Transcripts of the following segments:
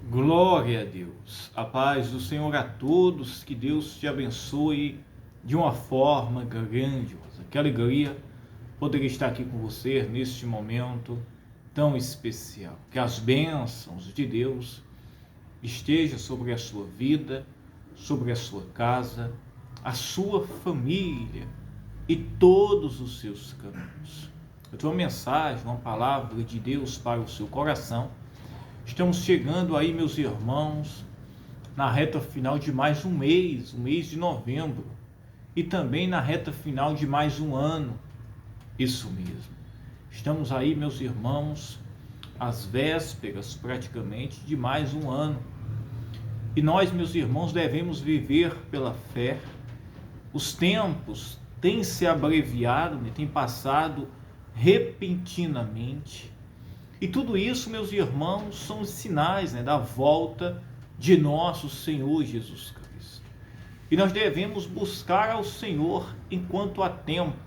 Glória a Deus, a paz do Senhor a todos, que Deus te abençoe de uma forma grandiosa. Que alegria poder estar aqui com você neste momento tão especial. Que as bênçãos de Deus estejam sobre a sua vida, sobre a sua casa, a sua família e todos os seus caminhos. Eu tenho uma mensagem, uma palavra de Deus para o seu coração. Estamos chegando aí, meus irmãos, na reta final de mais um mês de novembro, e também na reta final de mais um ano. Isso mesmo. Estamos aí, meus irmãos, às vésperas praticamente de mais um ano. E nós, meus irmãos, devemos viver pela fé. Os tempos têm se abreviado, têm passado repentinamente. E tudo isso, meus irmãos, são os sinais da volta de nosso Senhor Jesus Cristo. E nós devemos buscar ao Senhor enquanto há tempo,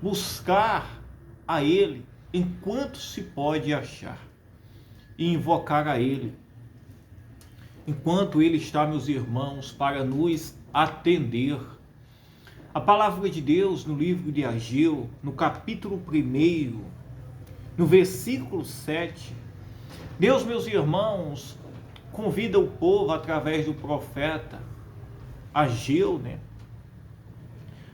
buscar a Ele enquanto se pode achar, e invocar a Ele enquanto Ele está, meus irmãos, para nos atender. A palavra de Deus no livro de Ageu, no capítulo 1, no versículo 7, Deus, meus irmãos, convida o povo através do profeta Ageu,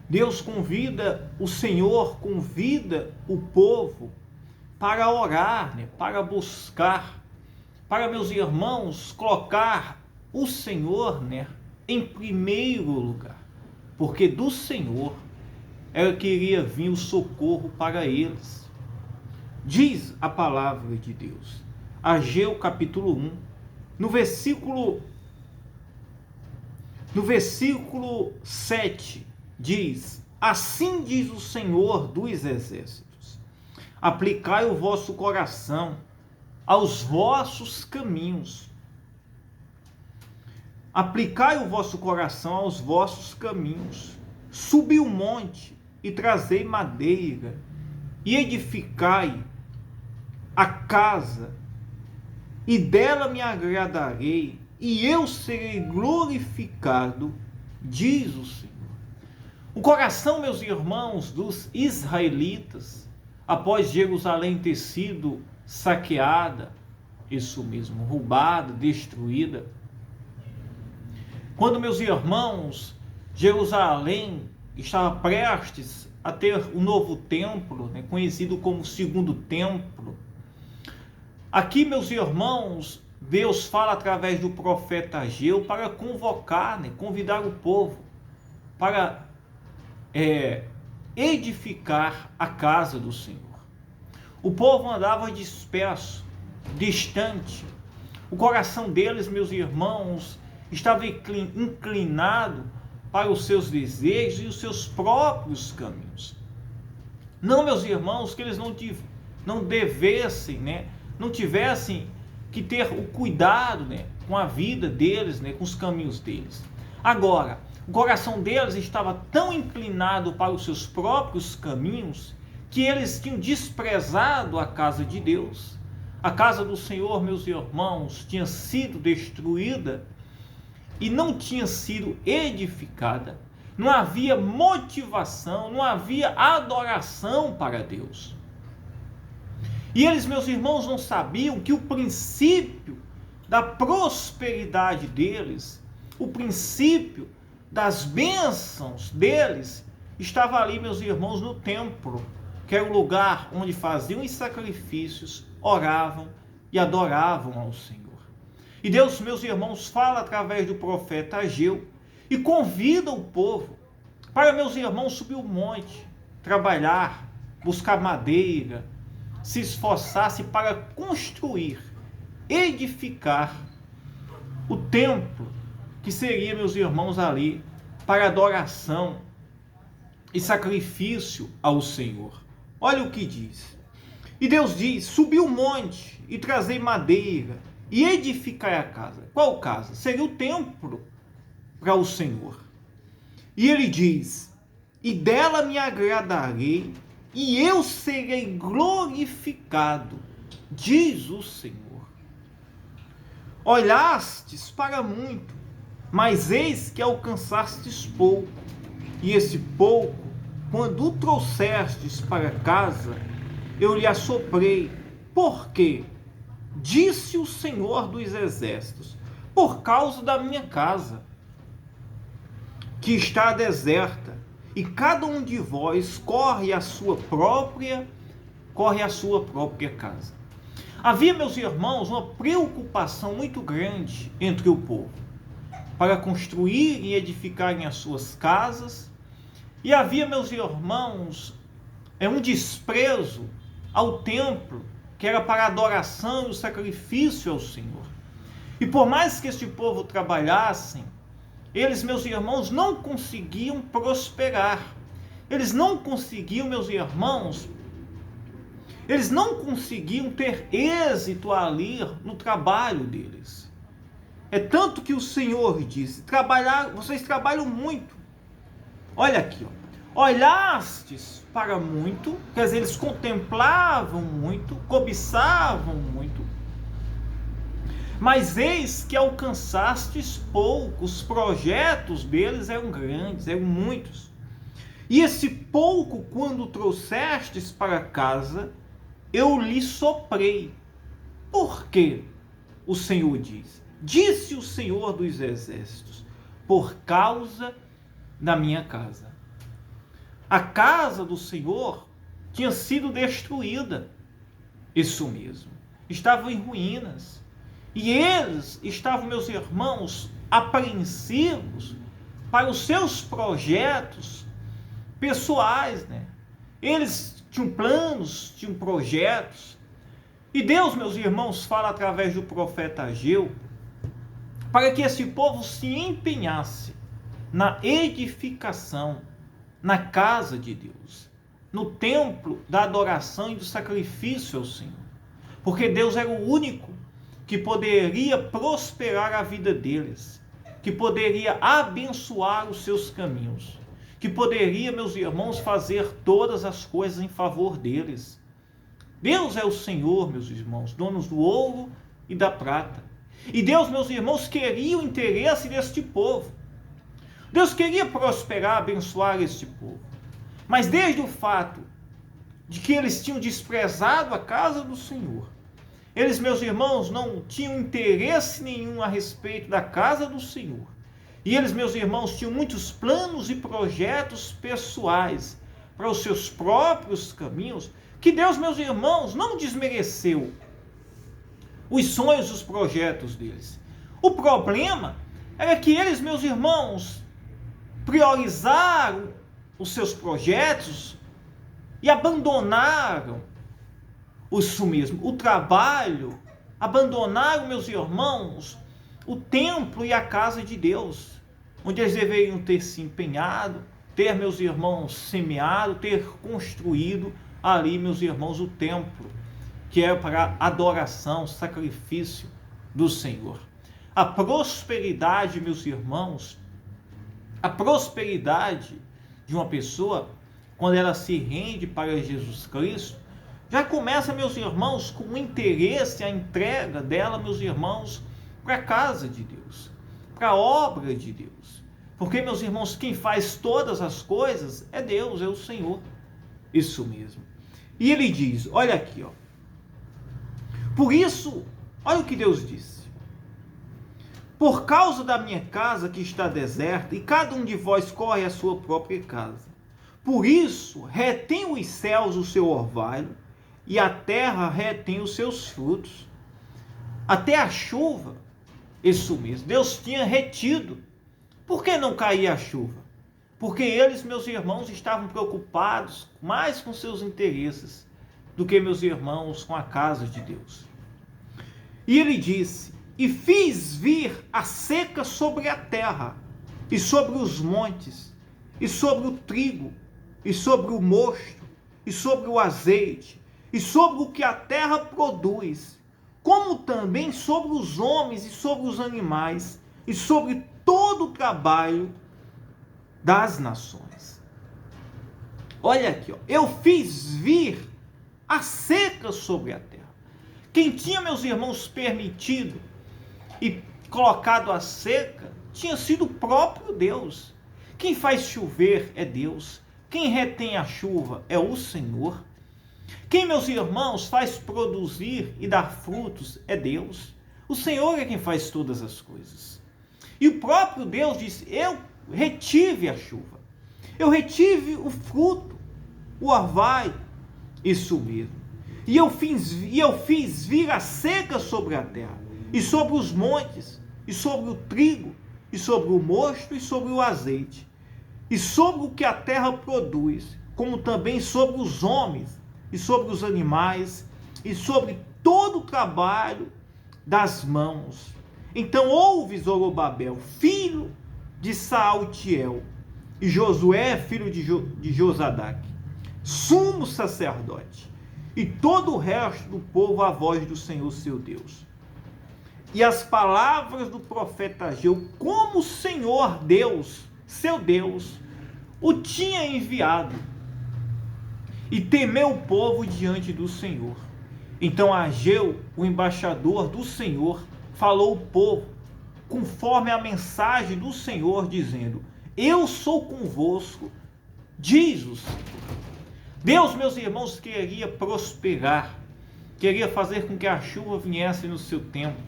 Deus convida, o Senhor convida o povo para orar, para buscar, para, meus irmãos, colocar o Senhor, em primeiro lugar, porque do Senhor era que iria vir o socorro para eles. Diz a palavra de Deus, Ageu capítulo 1, no versículo 7, diz: assim diz o Senhor dos exércitos, aplicai o vosso coração aos vossos caminhos. Aplicai o vosso coração aos vossos caminhos. Subi o monte e trazei madeira, e edificai a casa, e dela me agradarei, e eu serei glorificado, diz o Senhor. O coração, meus irmãos, dos israelitas, após Jerusalém ter sido saqueada, isso mesmo, roubada, destruída, quando, meus irmãos, Jerusalém estava prestes a ter um novo templo, conhecido como segundo templo. Aqui, meus irmãos, Deus fala através do profeta Ageu para convocar, convidar o povo para edificar a casa do Senhor. O povo andava disperso, distante. O coração deles, meus irmãos, estava inclinado para os seus desejos e os seus próprios caminhos. Não, meus irmãos, que eles não devessem, não tivessem que ter o cuidado, com a vida deles, com os caminhos deles. Agora, o coração deles estava tão inclinado para os seus próprios caminhos que eles tinham desprezado a casa de Deus. A casa do Senhor, meus irmãos, tinha sido destruída e não tinha sido edificada. Não havia motivação, não havia adoração para Deus. E eles, meus irmãos, não sabiam que o princípio da prosperidade deles, o princípio das bênçãos deles, estava ali, meus irmãos, no templo, que era o lugar onde faziam os sacrifícios, oravam e adoravam ao Senhor. E Deus, meus irmãos, fala através do profeta Ageu e convida o povo para, meus irmãos, subir o monte, trabalhar, buscar madeira, se esforçar-se para construir, edificar o templo, que seria, meus irmãos, ali para adoração e sacrifício ao Senhor. Olha o que diz. E Deus diz: subi o monte e trazei madeira, e edificai a casa. Qual casa? Seria o templo para o Senhor. E ele diz: e dela me agradarei, e eu serei glorificado, diz o Senhor. Olhastes para muito, mas eis que alcançastes pouco. E esse pouco, quando o trouxestes para casa, eu lhe assoprei. Por quê? Disse o Senhor dos Exércitos: por causa da minha casa, que está deserta, e cada um de vós corre à sua própria casa. Havia, meus irmãos, uma preocupação muito grande entre o povo para construir e edificarem as suas casas, e havia, meus irmãos, um desprezo ao templo, que era para a adoração e o sacrifício ao Senhor. E por mais que este povo trabalhassem, eles, meus irmãos, não conseguiam prosperar. Eles não conseguiam, meus irmãos, eles não conseguiam ter êxito ali no trabalho deles. É tanto que o Senhor disse: vocês trabalham muito. Olha aqui, ó. Olhastes para muito, quer dizer, eles contemplavam muito, cobiçavam muito, mas eis que alcançastes pouco. Os projetos deles eram grandes, eram muitos. E esse pouco, quando trouxestes para casa, eu lhe soprei. Por quê? O Senhor diz: disse o Senhor dos Exércitos, por causa da minha casa. A casa do Senhor tinha sido destruída. Isso mesmo. Estava em ruínas. E eles estavam, meus irmãos, apreensivos para os seus projetos pessoais, né? Eles tinham planos, tinham projetos. E Deus, meus irmãos, fala através do profeta Ageu para que esse povo se empenhasse na edificação, na casa de Deus, no templo da adoração e do sacrifício ao Senhor. Porque Deus era o único que poderia prosperar a vida deles, que poderia abençoar os seus caminhos, que poderia, meus irmãos, fazer todas as coisas em favor deles. Deus é o Senhor, meus irmãos, donos do ouro e da prata. E Deus, meus irmãos, queria o interesse deste povo. Deus queria prosperar, abençoar este povo. Mas desde o fato de que eles tinham desprezado a casa do Senhor, eles, meus irmãos, não tinham interesse nenhum a respeito da casa do Senhor. E eles, meus irmãos, tinham muitos planos e projetos pessoais para os seus próprios caminhos, que Deus, meus irmãos, não desmereceu os sonhos e os projetos deles. O problema era que eles, meus irmãos, priorizaram os seus projetos e abandonaram isso mesmo, o trabalho, abandonaram, meus irmãos, o templo e a casa de Deus, onde eles deveriam ter se empenhado, ter, meus irmãos, semeado, ter construído ali, meus irmãos, o templo, que é para adoração, sacrifício do Senhor. A prosperidade, meus irmãos, a prosperidade de uma pessoa, quando ela se rende para Jesus Cristo, já começa, meus irmãos, com o interesse, a entrega dela, meus irmãos, para a casa de Deus, para a obra de Deus. Porque, meus irmãos, quem faz todas as coisas é Deus, é o Senhor. Isso mesmo. E ele diz, olha aqui, ó. Por isso, olha o que Deus disse. Por causa da minha casa que está deserta, e cada um de vós corre à sua própria casa. Por isso, retém os céus o seu orvalho, e a terra retém os seus frutos. Até a chuva, isso mesmo, Deus tinha retido. Por que não caía a chuva? Porque eles, meus irmãos, estavam preocupados mais com seus interesses do que, meus irmãos, com a casa de Deus. E ele disse, e fiz vir a seca sobre a terra, e sobre os montes, e sobre o trigo, e sobre o mosto, e sobre o azeite, e sobre o que a terra produz, como também sobre os homens e sobre os animais, e sobre todo o trabalho das nações. Olha aqui, ó, eu fiz vir a seca sobre a terra. Quem tinha, meus irmãos, permitido e colocado a seca, tinha sido o próprio Deus. Quem faz chover é Deus. Quem retém a chuva é o Senhor. Quem, meus irmãos, faz produzir e dar frutos é Deus. O Senhor é quem faz todas as coisas. E o próprio Deus disse: eu retive a chuva, eu retive o fruto, o orvalho, isso mesmo. E eu fiz vir a seca sobre a terra, e sobre os montes, e sobre o trigo, e sobre o mosto, e sobre o azeite, e sobre o que a terra produz, como também sobre os homens, e sobre os animais, e sobre todo o trabalho das mãos. Então ouve, Zorobabel, filho de Saltiel, e Josué, filho de Josadac, sumo sacerdote, e todo o resto do povo a voz do Senhor seu Deus. E as palavras do profeta Ageu, como o Senhor Deus, seu Deus, o tinha enviado. E temeu o povo diante do Senhor. Então Ageu, o embaixador do Senhor, falou ao povo, conforme a mensagem do Senhor, dizendo: eu sou convosco, diz o Senhor. Deus, meus irmãos, queria prosperar, queria fazer com que a chuva viesse no seu tempo,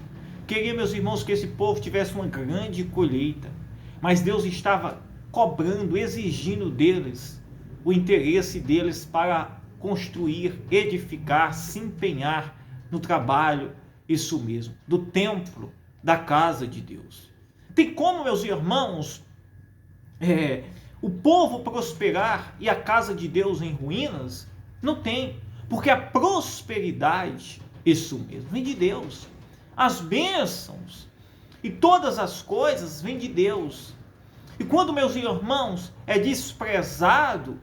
queria, meus irmãos, que esse povo tivesse uma grande colheita, mas Deus estava cobrando, exigindo deles o interesse deles para construir, edificar, se empenhar no trabalho, isso mesmo, do templo, da casa de Deus. Tem como, meus irmãos, o povo prosperar e a casa de Deus em ruínas? Não tem, porque a prosperidade, isso mesmo, vem de Deus. As bênçãos e todas as coisas vêm de Deus. E quando, meus irmãos, é desprezado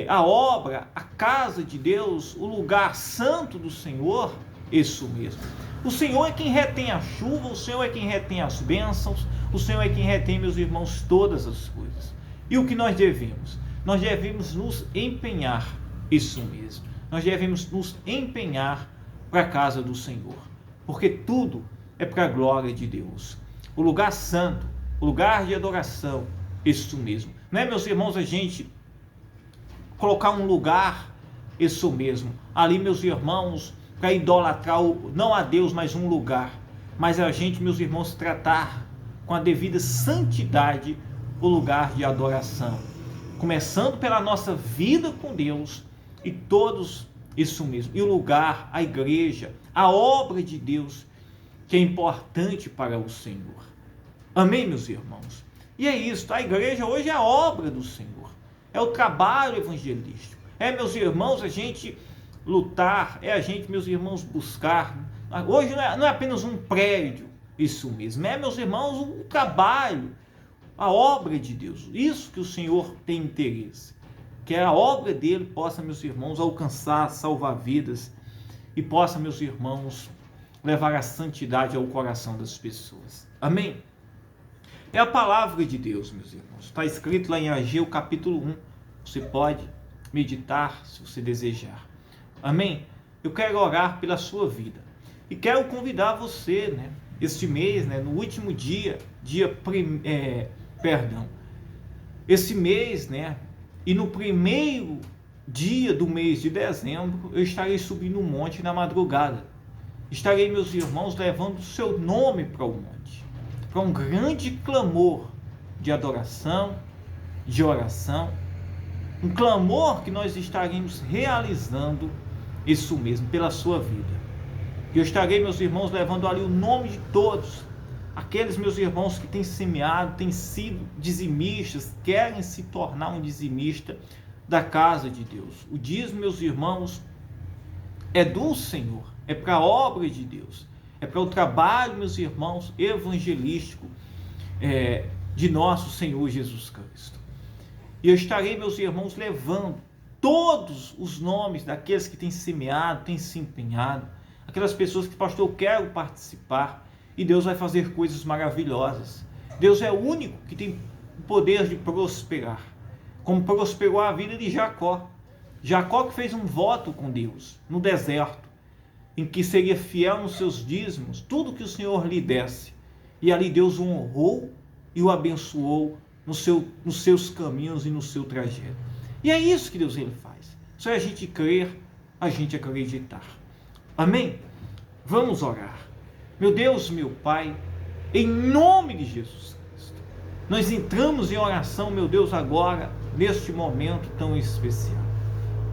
a obra, a casa de Deus, o lugar santo do Senhor, isso mesmo. O Senhor é quem retém a chuva, o Senhor é quem retém as bênçãos, o Senhor é quem retém, meus irmãos, todas as coisas. E o que nós devemos? Nós devemos nos empenhar, isso mesmo. Nós devemos nos empenhar para a casa do Senhor, porque tudo é para a glória de Deus. O lugar santo, o lugar de adoração, isso mesmo. Não é, meus irmãos, a gente colocar um lugar, isso mesmo, ali, meus irmãos, para idolatrar não a Deus, mas um lugar. Mas a gente, meus irmãos, tratar com a devida santidade o lugar de adoração, começando pela nossa vida com Deus e todos, isso mesmo, e o lugar, a igreja, a obra de Deus, que é importante para o Senhor. Amém, meus irmãos? E é isso, a igreja hoje é a obra do Senhor, é o trabalho evangelístico, meus irmãos, a gente lutar, a gente, meus irmãos, buscar. Hoje não é apenas um prédio, isso mesmo, meus irmãos, um trabalho, a obra de Deus, isso que o Senhor tem interesse, que a obra dele possa, meus irmãos, alcançar, salvar vidas, e possa, meus irmãos, levar a santidade ao coração das pessoas. Amém? É a palavra de Deus, meus irmãos, está escrito lá em Ageu capítulo 1, você pode meditar se você desejar. Amém? Eu quero orar pela sua vida, e quero convidar você, este mês, no último esse mês, e no primeiro dia do mês de dezembro, eu estarei subindo um monte na madrugada. Estarei, meus irmãos, levando o seu nome para o monte, para um grande clamor de adoração, de oração, um clamor que nós estaremos realizando, isso mesmo, pela sua vida. Eu estarei, meus irmãos, levando ali o nome de todos, aqueles, meus irmãos, que têm semeado, têm sido dizimistas, querem se tornar um dizimista da casa de Deus. O dízimo, meus irmãos, é do Senhor, é para a obra de Deus, é para o trabalho, meus irmãos, evangelístico de nosso Senhor Jesus Cristo. E eu estarei, meus irmãos, levando todos os nomes daqueles que têm semeado, têm se empenhado, aquelas pessoas que, pastor, eu quero participar, e Deus vai fazer coisas maravilhosas. Deus é o único que tem o poder de prosperar, como prosperou a vida de Jacó. Jacó que fez um voto com Deus no deserto. em que seria fiel nos seus dízimos, tudo que o Senhor lhe desse. E ali Deus o honrou e o abençoou nos seus caminhos e no seu trajeto. E é isso que Deus ele faz. Só é a gente crer, a gente acreditar. Amém? Vamos orar. Meu Deus, meu Pai, em nome de Jesus Cristo, nós entramos em oração, meu Deus, agora, neste momento tão especial.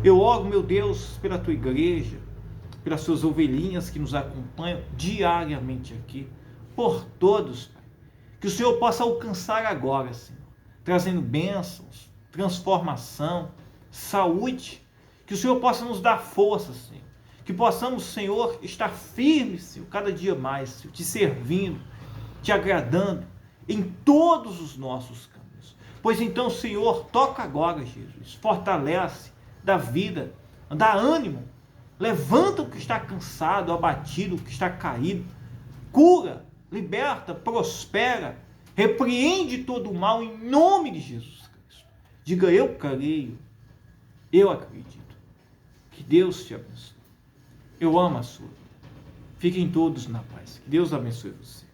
Eu oro, meu Deus, pela tua igreja, pelas suas ovelhinhas que nos acompanham diariamente aqui, por todos, Pai. Que o Senhor possa alcançar agora, Senhor, trazendo bênçãos, transformação, saúde. Que o Senhor possa nos dar força, Senhor. Que possamos, Senhor, estar firmes, Senhor, cada dia mais, Senhor, te servindo, te agradando em todos os nossos caminhos. Pois então, Senhor, toca agora, Jesus, fortalece, dá vida, dá ânimo, levanta o que está cansado, abatido, o que está caído, cura, liberta, prospera, repreende todo o mal em nome de Jesus Cristo. Diga: eu creio, eu acredito. Que Deus te abençoe. Eu amo a sua vida. Fiquem todos na paz. Que Deus abençoe você.